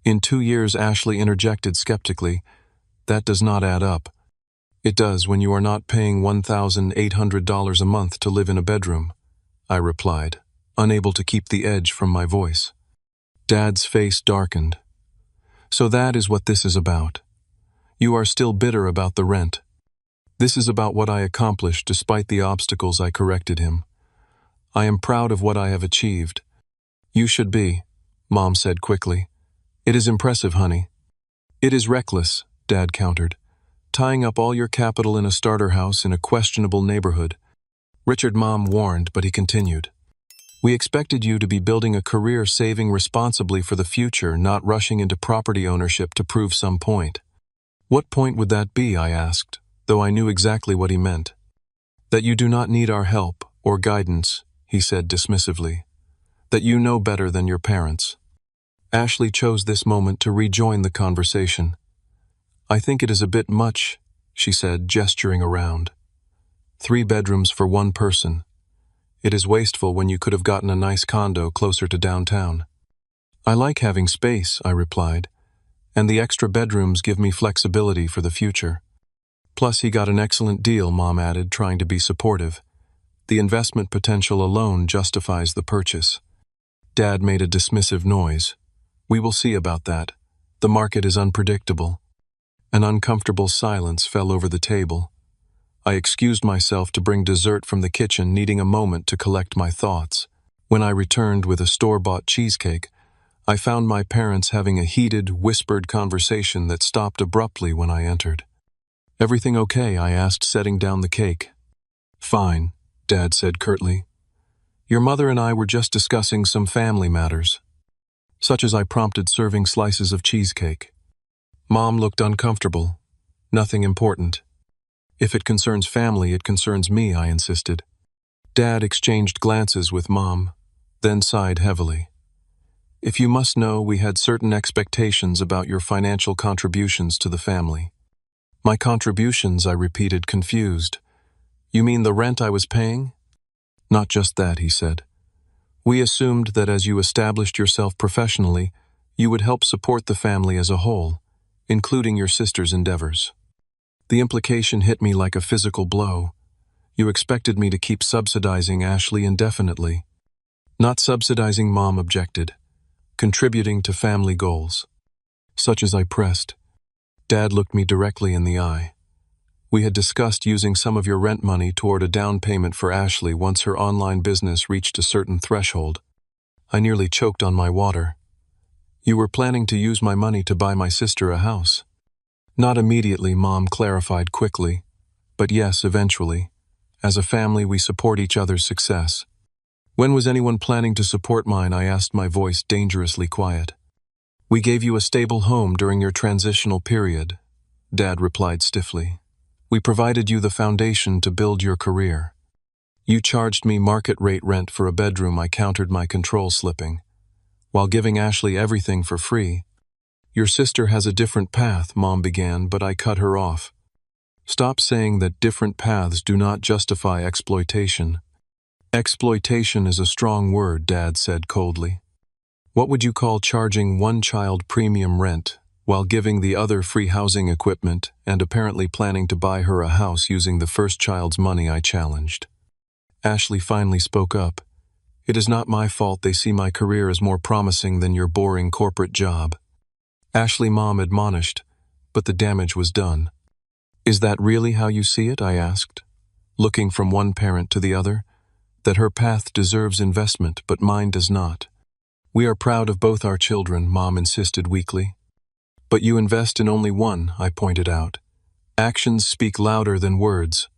"In 2 years," Ashley interjected skeptically. "That does not add up." "It does when you are not paying $1,800 a month to live in a bedroom," I replied, unable to keep the edge from my voice. Dad's face darkened. "So that is what this is about. You are still bitter about the rent." "This is about what I accomplished despite the obstacles," I corrected him. "I am proud of what I have achieved." "You should be," Mom said quickly. "It is impressive, honey." "It is reckless," Dad countered. "Tying up all your capital in a starter house in a questionable neighborhood." Richard, Mom warned, but he continued. "We expected you to be building a career, saving responsibly for the future, not rushing into property ownership to prove some point." "What point would that be?" I asked, though I knew exactly what he meant. "That you do not need our help or guidance," he said dismissively. "That you know better than your parents." Ashley chose this moment to rejoin the conversation. "I think it is a bit much," she said, gesturing around. 3 bedrooms for 1 person. It is wasteful when you could have gotten a nice condo closer to downtown." "I like having space," I replied, "and the extra bedrooms give me flexibility for the future." "Plus, he got an excellent deal," Mom added, trying to be supportive. "The investment potential alone justifies the purchase." Dad made a dismissive noise. We will see about that. The market is unpredictable. An uncomfortable silence fell over the table. I excused myself to bring dessert from the kitchen, needing a moment to collect my thoughts. When I returned with a store-bought cheesecake, I found my parents having a heated, whispered conversation that stopped abruptly when I entered. "Everything okay?" I asked, setting down the cake. "Fine," Dad said curtly. "Your mother and I were just discussing some family matters." Such as I prompted, serving slices of cheesecake. Mom looked uncomfortable. "Nothing important." "If it concerns family, it concerns me," I insisted. Dad exchanged glances with Mom, then sighed heavily. "If you must know, we had certain expectations about your financial contributions to the family." "My contributions," I repeated, confused. "You mean the rent I was paying?" "Not just that," he said. "We assumed that as you established yourself professionally, you would help support the family as a whole, including your sister's endeavors." The implication hit me like a physical blow. "You expected me to keep subsidizing Ashley indefinitely." "Not subsidizing," Mom objected. "Contributing to family goals." Such as I pressed. Dad looked me directly in the eye. "We had discussed using some of your rent money toward a down payment for Ashley once her online business reached a certain threshold." I nearly choked on my water. "You were planning to use my money to buy my sister a house?" "Not immediately," Mom clarified quickly. "But yes, eventually. As a family, we support each other's success." "When was anyone planning to support mine?" I asked, my voice dangerously quiet. "We gave you a stable home during your transitional period," Dad replied stiffly. "We provided you the foundation to build your career." "You charged me market rate rent for a bedroom," I countered, my control slipping, "while giving Ashley everything for free." "Your sister has a different path," Mom began, but I cut her off. "Stop saying that different paths do not justify exploitation." "Exploitation is a strong word," Dad said coldly. "What would you call charging one child premium rent while giving the other free housing equipment and apparently planning to buy her a house using the first child's money?" I challenged. Ashley finally spoke up. "It is not my fault they see my career as more promising than your boring corporate job." "Ashley," Mom admonished, but the damage was done. "Is that really how you see it?" I asked, looking from one parent to the other. "That her path deserves investment, but mine does not." "We are proud of both our children," Mom insisted weakly. "But you invest in only one," I pointed out. "Actions speak louder than words."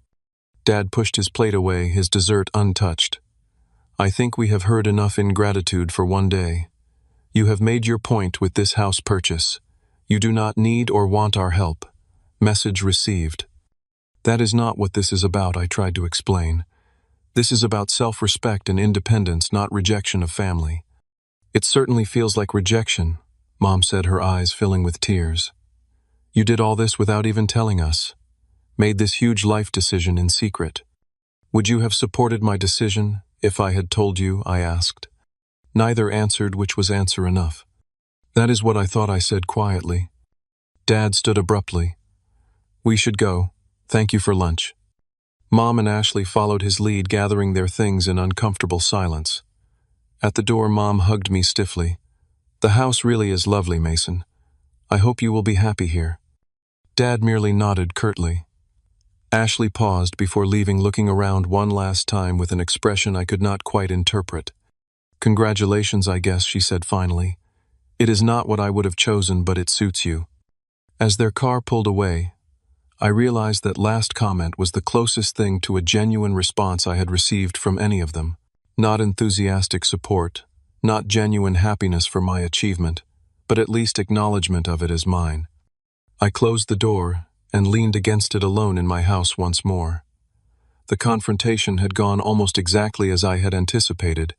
Dad pushed his plate away, his dessert untouched. "I think we have heard enough ingratitude for one day. You have made your point with this house purchase. You do not need or want our help." Message received. "That is not what this is about," I tried to explain. "This is about self-respect and independence, not rejection of family." "It certainly feels like rejection," Mom said, her eyes filling with tears. "You did all this without even telling us. Made this huge life decision in secret. Would you have supported my decision if I had told you?" I asked. Neither answered, which was answer enough. "That is what I thought," I said quietly. Dad stood abruptly. "We should go. Thank you for lunch." Mom and Ashley followed his lead, gathering their things in uncomfortable silence. At the door, Mom hugged me stiffly. "The house really is lovely, Mason. I hope you will be happy here." Dad merely nodded curtly. Ashley paused before leaving, looking around one last time with an expression I could not quite interpret. "Congratulations, I guess," she said finally. "It is not what I would have chosen, but it suits you." As their car pulled away, I realized that last comment was the closest thing to a genuine response I had received from any of them. Not enthusiastic support, not genuine happiness for my achievement, but at least acknowledgement of it as mine. I closed the door and leaned against it alone in my house once more. The confrontation had gone almost exactly as I had anticipated,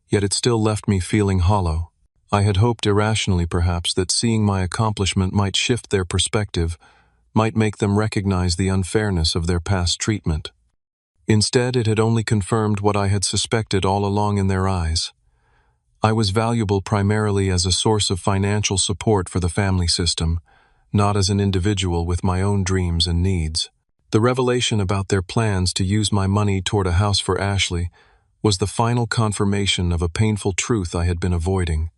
yet it still left me feeling hollow. I had hoped irrationally, perhaps, that seeing my accomplishment might shift their perspective, might make them recognize the unfairness of their past treatment. Instead, it had only confirmed what I had suspected all along in their eyes. I was valuable primarily as a source of financial support for the family system, not as an individual with my own dreams and needs. The revelation about their plans to use my money toward a house for Ashley was the final confirmation of a painful truth I had been avoiding.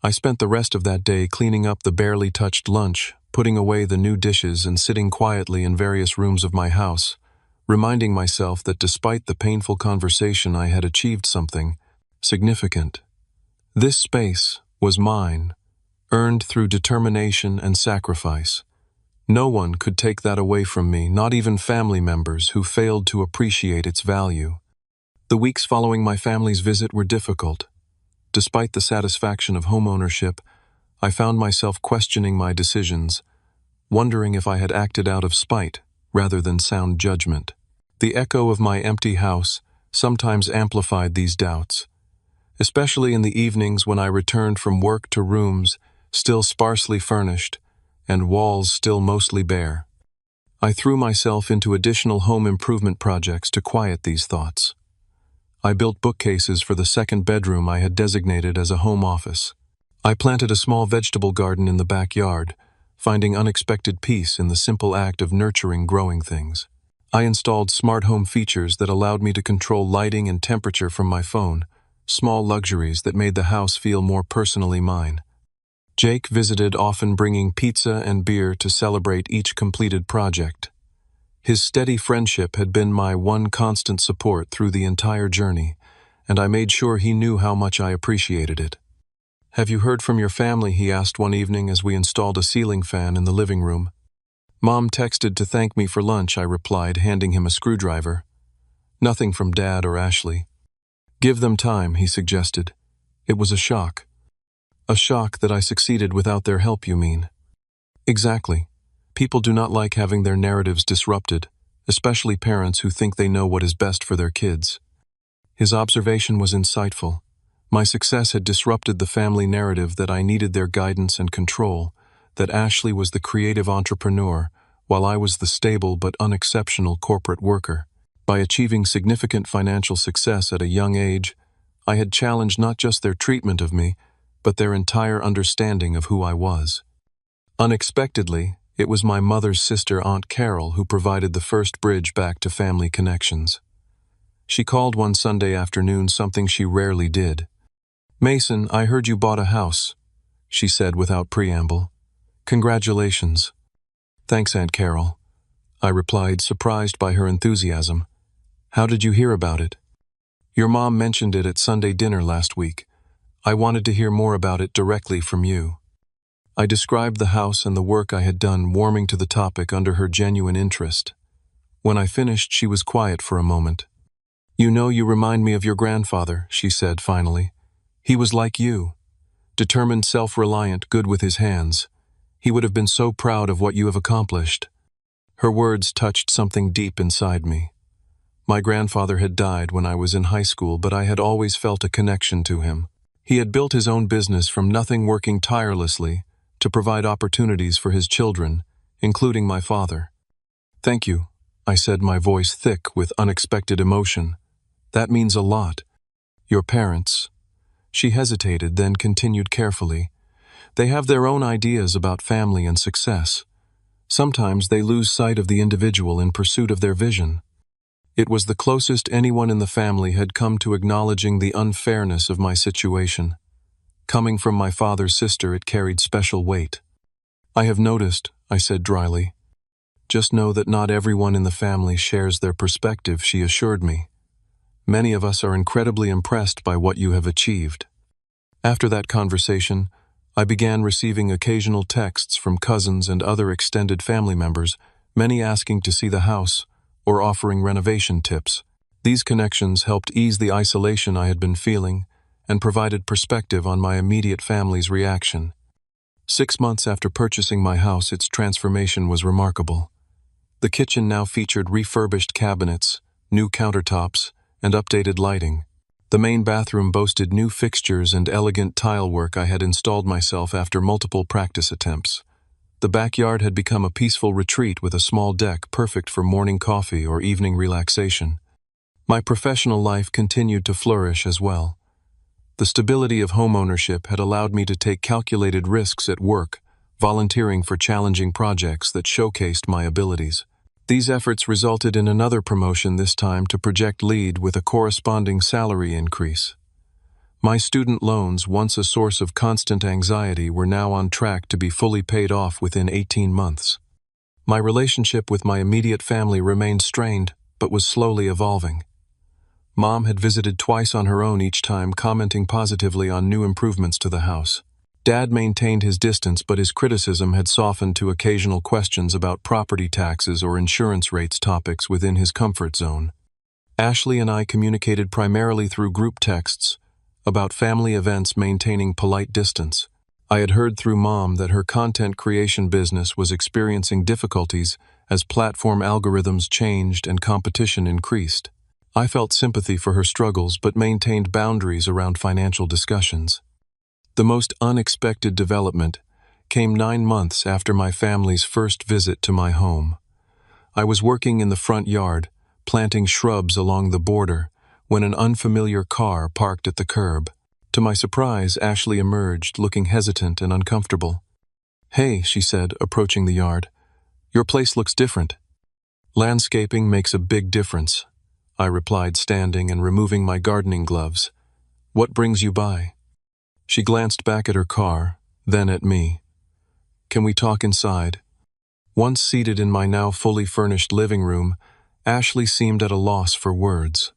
I spent the rest of that day cleaning up the barely touched lunch, putting away the new dishes, and sitting quietly in various rooms of my house, reminding myself that despite the painful conversation, I had achieved something significant. This space was mine, earned through determination and sacrifice. No one could take that away from me, not even family members who failed to appreciate its value. The weeks following my family's visit were difficult. Despite the satisfaction of homeownership, I found myself questioning my decisions, wondering if I had acted out of spite rather than sound judgment. The echo of my empty house sometimes amplified these doubts, especially in the evenings when I returned from work to rooms still sparsely furnished and walls still mostly bare. I threw myself into additional home improvement projects to quiet these thoughts. I built bookcases for the second bedroom I had designated as a home office. I planted a small vegetable garden in the backyard, finding unexpected peace in the simple act of nurturing growing things. I installed smart home features that allowed me to control lighting and temperature from my phone, small luxuries that made the house feel more personally mine. Jake visited, often bringing pizza and beer to celebrate each completed project. His steady friendship had been my one constant support through the entire journey, and I made sure he knew how much I appreciated it. "Have you heard from your family?" he asked one evening as we installed a ceiling fan in the living room. "Mom texted to thank me for lunch," I replied, handing him a screwdriver. "Nothing from Dad or Ashley." "Give them time," he suggested. It was a shock. "A shock that I succeeded without their help, you mean?" "Exactly. People do not like having their narratives disrupted, especially parents who think they know what is best for their kids." His observation was insightful. My success had disrupted the family narrative that I needed their guidance and control, that Ashley was the creative entrepreneur, while I was the stable but unexceptional corporate worker. By achieving significant financial success at a young age, I had challenged not just their treatment of me, but their entire understanding of who I was. Unexpectedly, it was my mother's sister, Aunt Carol, who provided the first bridge back to family connections. She called one Sunday afternoon, something she rarely did. "Mason, I heard you bought a house," she said without preamble. "Congratulations." "Thanks, Aunt Carol," I replied, surprised by her enthusiasm. "How did you hear about it?" "Your mom mentioned it at Sunday dinner last week. I wanted to hear more about it directly from you." I described the house and the work I had done, warming to the topic under her genuine interest. When I finished, she was quiet for a moment. "You know, you remind me of your grandfather," she said finally. "He was like you. Determined, self-reliant, good with his hands. He would have been so proud of what you have accomplished." Her words touched something deep inside me. My grandfather had died when I was in high school, but I had always felt a connection to him. He had built his own business from nothing, working tirelessly to provide opportunities for his children, including my father. "Thank you," I said, my voice thick with unexpected emotion. "That means a lot. Your parents—" She hesitated, then continued carefully. "They have their own ideas about family and success. Sometimes they lose sight of the individual in pursuit of their vision." It was the closest anyone in the family had come to acknowledging the unfairness of my situation. Coming from my father's sister, it carried special weight. "I have noticed," I said dryly. "Just know that not everyone in the family shares their perspective," she assured me. "Many of us are incredibly impressed by what you have achieved." After that conversation, I began receiving occasional texts from cousins and other extended family members, many asking to see the house or offering renovation tips. These connections helped ease the isolation I had been feeling and provided perspective on my immediate family's reaction. 6 months after purchasing my house, its transformation was remarkable. The kitchen now featured refurbished cabinets, new countertops, and updated lighting. The main bathroom boasted new fixtures and elegant tile work I had installed myself after multiple practice attempts. The backyard had become a peaceful retreat with a small deck perfect for morning coffee or evening relaxation. My professional life continued to flourish as well. The stability of homeownership had allowed me to take calculated risks at work, volunteering for challenging projects that showcased my abilities. These efforts resulted in another promotion, this time to project lead with a corresponding salary increase. My student loans, once a source of constant anxiety, were now on track to be fully paid off within 18 months. My relationship with my immediate family remained strained, but was slowly evolving. Mom had visited twice on her own, each time commenting positively on new improvements to the house. Dad maintained his distance, but his criticism had softened to occasional questions about property taxes or insurance rates, topics within his comfort zone. Ashley and I communicated primarily through group texts about family events, maintaining polite distance. I had heard through Mom that her content creation business was experiencing difficulties as platform algorithms changed and competition increased. I felt sympathy for her struggles but maintained boundaries around financial discussions. The most unexpected development came 9 months after my family's first visit to my home. I was working in the front yard, planting shrubs along the border, when an unfamiliar car parked at the curb. To my surprise, Ashley emerged, looking hesitant and uncomfortable. "Hey," she said, approaching the yard. "Your place looks different." "Landscaping makes a big difference," I replied, standing and removing my gardening gloves. "What brings you by?" She glanced back at her car, then at me. "Can we talk inside?" Once seated in my now fully furnished living room, Ashley seemed at a loss for words.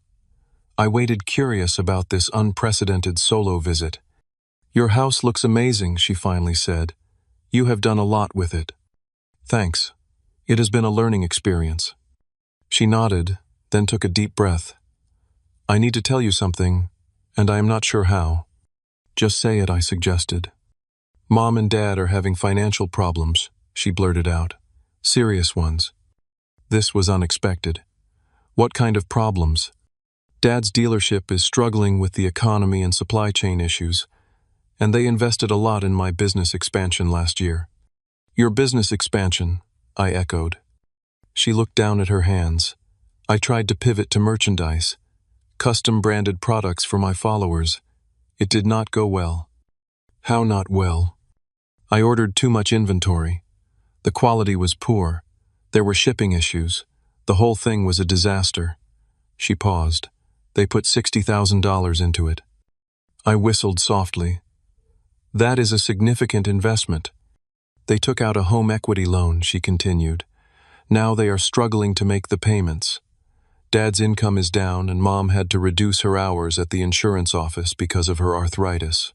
I waited, curious about this unprecedented solo visit. "Your house looks amazing," she finally said. "You have done a lot with it." "Thanks. It has been a learning experience." She nodded, then took a deep breath. "I need to tell you something, and I am not sure how." "Just say it," I suggested. "Mom and Dad are having financial problems," she blurted out. "Serious ones." This was unexpected. "What kind of problems?" "Dad's dealership is struggling with the economy and supply chain issues, and they invested a lot in my business expansion last year." "Your business expansion," I echoed. She looked down at her hands. "I tried to pivot to merchandise, custom-branded products for my followers. It did not go well." "How not well?" "I ordered too much inventory. The quality was poor. There were shipping issues. The whole thing was a disaster." She paused. "They put $60,000 into it." I whistled softly. "That is a significant investment." "They took out a home equity loan," she continued. "Now they are struggling to make the payments. Dad's income is down, and Mom had to reduce her hours at the insurance office because of her arthritis."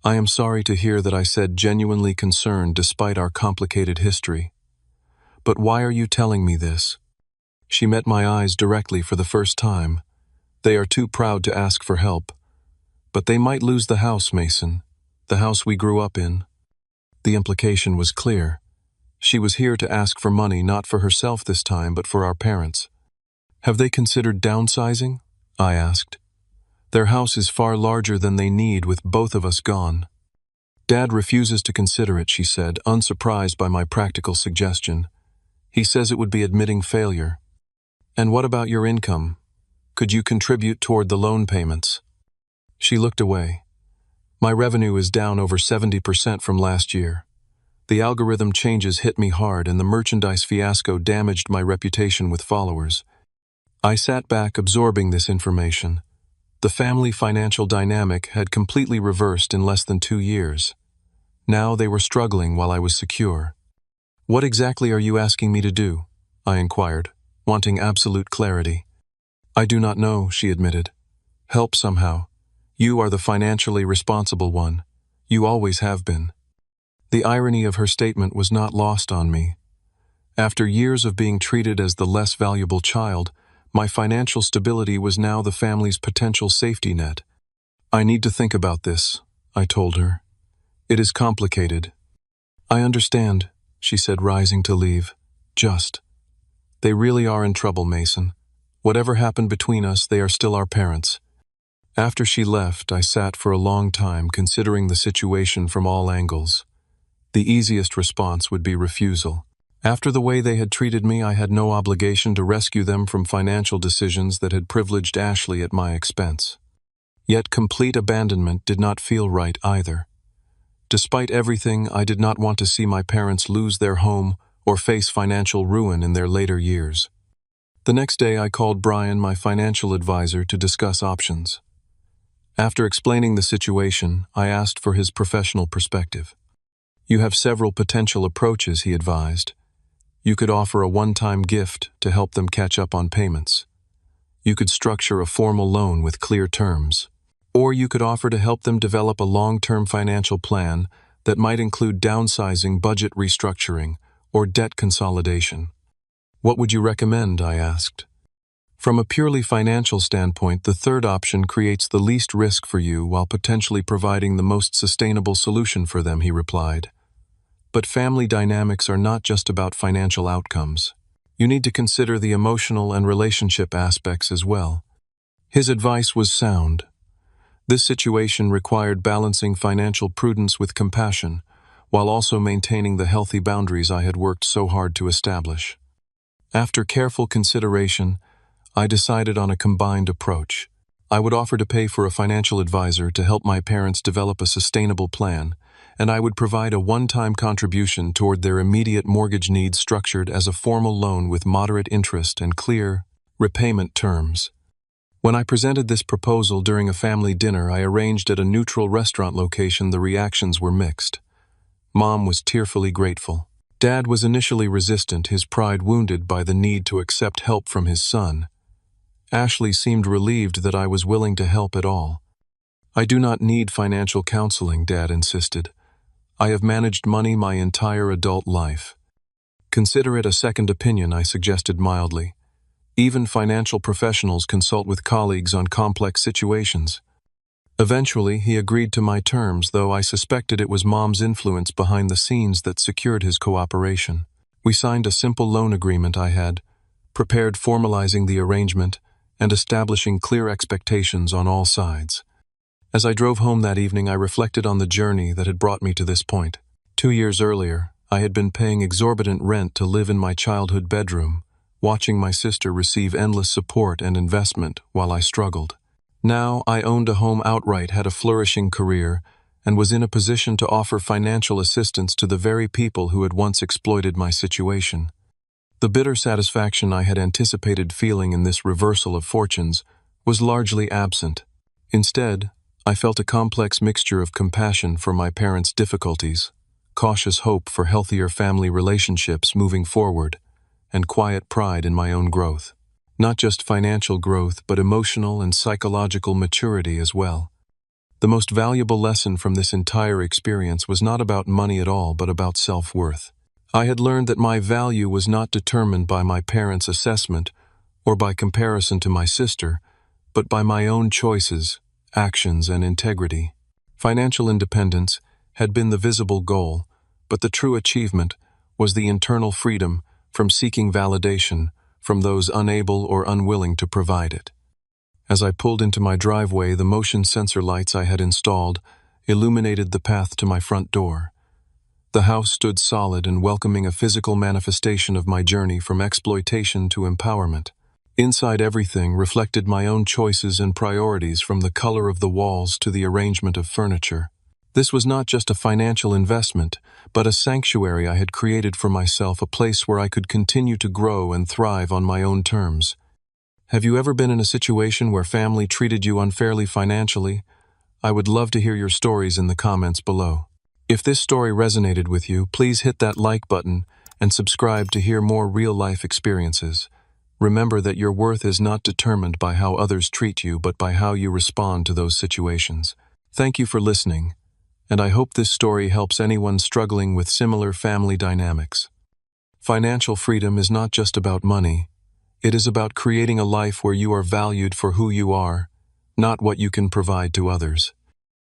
"I am sorry to hear that," I said, genuinely concerned despite our complicated history. "But why are you telling me this?" She met my eyes directly for the first time. "They are too proud to ask for help. But they might lose the house, Mason. The house we grew up in." The implication was clear. She was here to ask for money, not for herself this time, but for our parents. "Have they considered downsizing?" I asked. "Their house is far larger than they need with both of us gone." "Dad refuses to consider it," she said, unsurprised by my practical suggestion. "He says it would be admitting failure." "And what about your income? Could you contribute toward the loan payments?" She looked away. "My revenue is down over 70% from last year. The algorithm changes hit me hard, and the merchandise fiasco damaged my reputation with followers." I sat back, absorbing this information. The family financial dynamic had completely reversed in less than 2 years. Now they were struggling while I was secure. "What exactly are you asking me to do?" I inquired, wanting absolute clarity. "I do not know," she admitted. "Help somehow. You are the financially responsible one. You always have been." The irony of her statement was not lost on me. After years of being treated as the less valuable child, my financial stability was now the family's potential safety net. "I need to think about this," I told her. "It is complicated." "I understand," she said, rising to leave. They really are in trouble, Mason. Whatever happened between us, they are still our parents." After she left, I sat for a long time considering the situation from all angles. The easiest response would be refusal. After the way they had treated me, I had no obligation to rescue them from financial decisions that had privileged Ashley at my expense. Yet complete abandonment did not feel right either. Despite everything, I did not want to see my parents lose their home or face financial ruin in their later years. The next day, I called Brian, my financial advisor, to discuss options. After explaining the situation, I asked for his professional perspective. "You have several potential approaches," he advised. "You could offer a one-time gift to help them catch up on payments. You could structure a formal loan with clear terms. Or you could offer to help them develop a long-term financial plan that might include downsizing, budget restructuring, or debt consolidation." "What would you recommend?" I asked. "From a purely financial standpoint, the third option creates the least risk for you while potentially providing the most sustainable solution for them," he replied. "But family dynamics are not just about financial outcomes. You need to consider the emotional and relationship aspects as well." His advice was sound. This situation required balancing financial prudence with compassion, while also maintaining the healthy boundaries I had worked so hard to establish. After careful consideration, I decided on a combined approach. I would offer to pay for a financial advisor to help my parents develop a sustainable plan, and I would provide a one-time contribution toward their immediate mortgage needs structured as a formal loan with moderate interest and clear repayment terms. When I presented this proposal during a family dinner I arranged at a neutral restaurant location, the reactions were mixed. Mom was tearfully grateful. Dad was initially resistant, his pride wounded by the need to accept help from his son. Ashley seemed relieved that I was willing to help at all. "I do not need financial counseling," Dad insisted. "I have managed money my entire adult life." "Consider it a second opinion," I suggested mildly. "Even financial professionals consult with colleagues on complex situations." Eventually, he agreed to my terms, though I suspected it was Mom's influence behind the scenes that secured his cooperation. We signed a simple loan agreement I had prepared, formalizing the arrangement and establishing clear expectations on all sides. As I drove home that evening, I reflected on the journey that had brought me to this point. 2 years earlier, I had been paying exorbitant rent to live in my childhood bedroom, watching my sister receive endless support and investment while I struggled. Now I owned a home outright, had a flourishing career, and was in a position to offer financial assistance to the very people who had once exploited my situation. The bitter satisfaction I had anticipated feeling in this reversal of fortunes was largely absent. Instead, I felt a complex mixture of compassion for my parents' difficulties, cautious hope for healthier family relationships moving forward, and quiet pride in my own growth. Not just financial growth, but emotional and psychological maturity as well. The most valuable lesson from this entire experience was not about money at all, but about self-worth. I had learned that my value was not determined by my parents' assessment or by comparison to my sister, but by my own choices, actions, and integrity. Financial independence had been the visible goal, but the true achievement was the internal freedom from seeking validation from those unable or unwilling to provide it. As I pulled into my driveway, the motion sensor lights I had installed illuminated the path to my front door. The house stood solid and welcoming, a physical manifestation of my journey from exploitation to empowerment. Inside, everything reflected my own choices and priorities, from the color of the walls to the arrangement of furniture. This was not just a financial investment, but a sanctuary I had created for myself, a place where I could continue to grow and thrive on my own terms. Have you ever been in a situation where family treated you unfairly financially? I would love to hear your stories in the comments below. If this story resonated with you, please hit that like button and subscribe to hear more real-life experiences. Remember that your worth is not determined by how others treat you, but by how you respond to those situations. Thank you for listening, and I hope this story helps anyone struggling with similar family dynamics. Financial freedom is not just about money. It is about creating a life where you are valued for who you are, not what you can provide to others.